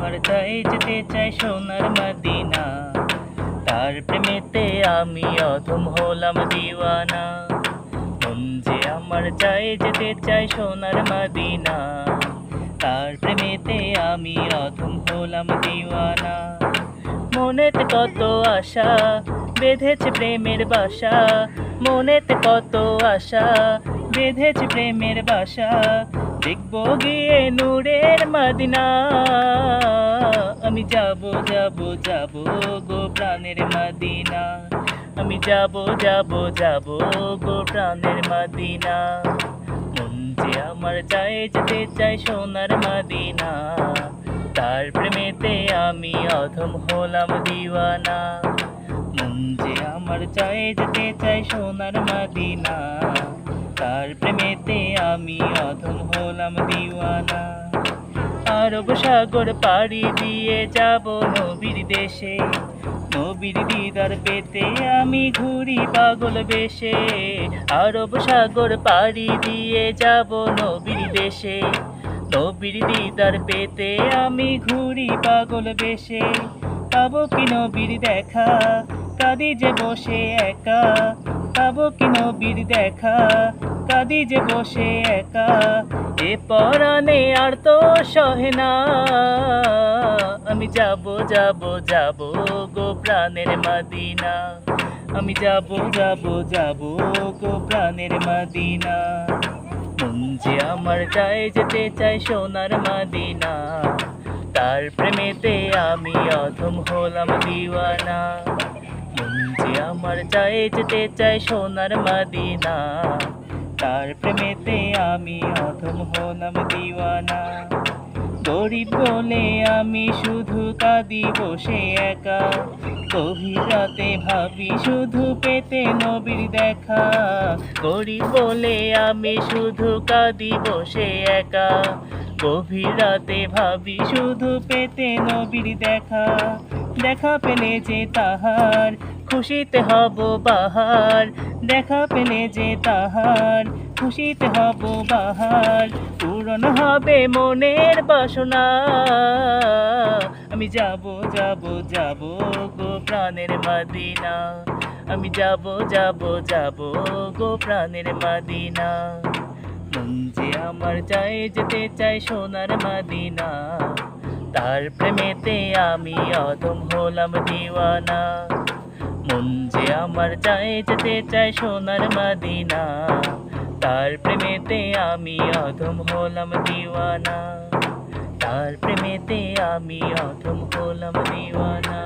আমার চাই যেতে চাই সোনার মদিনা, তার প্রেমেতে আমি অধম হলাম দিওয়ানা। মন যে আমার চাই যেতে চাই সোনার মদিনা, তার প্রেমেতে আমি অধম হলাম দিওয়ানা। মনেতে কত আশা বেঁধেছে প্রেমের বাসা, মনেতে কত আশা বেঁধেছে প্রেমের বাসা। দেখবো গিয়ে নূরের মদিনা, আমি যাব যাব যাব গো প্রাণের মদিনা। আমি যাব যাব যাব গো প্রাণের মদিনা। মন যে আমার চাই যেতে চাই সোনার মদিনা, তার প্রেমেতে আমি অধম হলাম দিওয়ানা। মন যে আমার চাই যেতে চাই সোনার মদিনা, তার প্রেমেতে আমি অধম হলাম দিওয়ানা। আরব সাগর পাড়ি দিয়ে যাব নবীর দেশে, নবীর দিদার পেতে আমি ঘুরি পাগল বেশে। আরব সাগর পাড়ি দিয়ে যাব নবীর দেশে, নবীর দিদার পেতে আমি ঘুরি পাগল বেশে। পাবো কি নবীর দেখা, কাঁদি যে বসে একা। পাবো কি নবীর দেখা, কাঁদি যে বসে একা। এ পরাণে আর তো সহে না, আমি যাব যাব যাব গো প্রাণের মদিনা। আমি যাব যাব যাব গো প্রাণের মদিনা। মন যে আমার চাই যেতে চাই সোনার মদিনা, তার প্রেমেতে আমি অধম হলাম দিওয়ানা। মন যে আমার চাই যেতে চাই সোনার মদিনা, তার প্রেমেতে আমি অধম হলাম দিওয়ানা। গরিব বলে আমি শুধু কাঁদি বসে একা, গভীর রাতে ভাবি শুধু পেতে নবীর দেখা। গরিব বলে আমি শুধু কাঁদি বসে একা, গভীর রাতে ভাবি শুধু পেতে নবীর দেখা। দেখা পেলে যে তাহার খুশিতে হব বাহার, দেখা পেলে যে তাহার খুশিতে হব বাহার। পূরণ হবে মনের বাসনা, আমি যাব যাব যাব গো প্রাণের মদিনা। আমি যাব যাব যাব গো প্রাণের মদিনা। মন যে আমার চাই যেতে চাই সোনার মদিনা, তার প্রেমেতে আমি অধম হলাম দিওয়ানা। মন যে আমার চাই যেতে চাই সোনার মদিনা, তার প্রেমেতে আমি অধম হলাম দিওয়ানা। তার প্রেমেতে আমি অধম হলাম দিওয়ানা।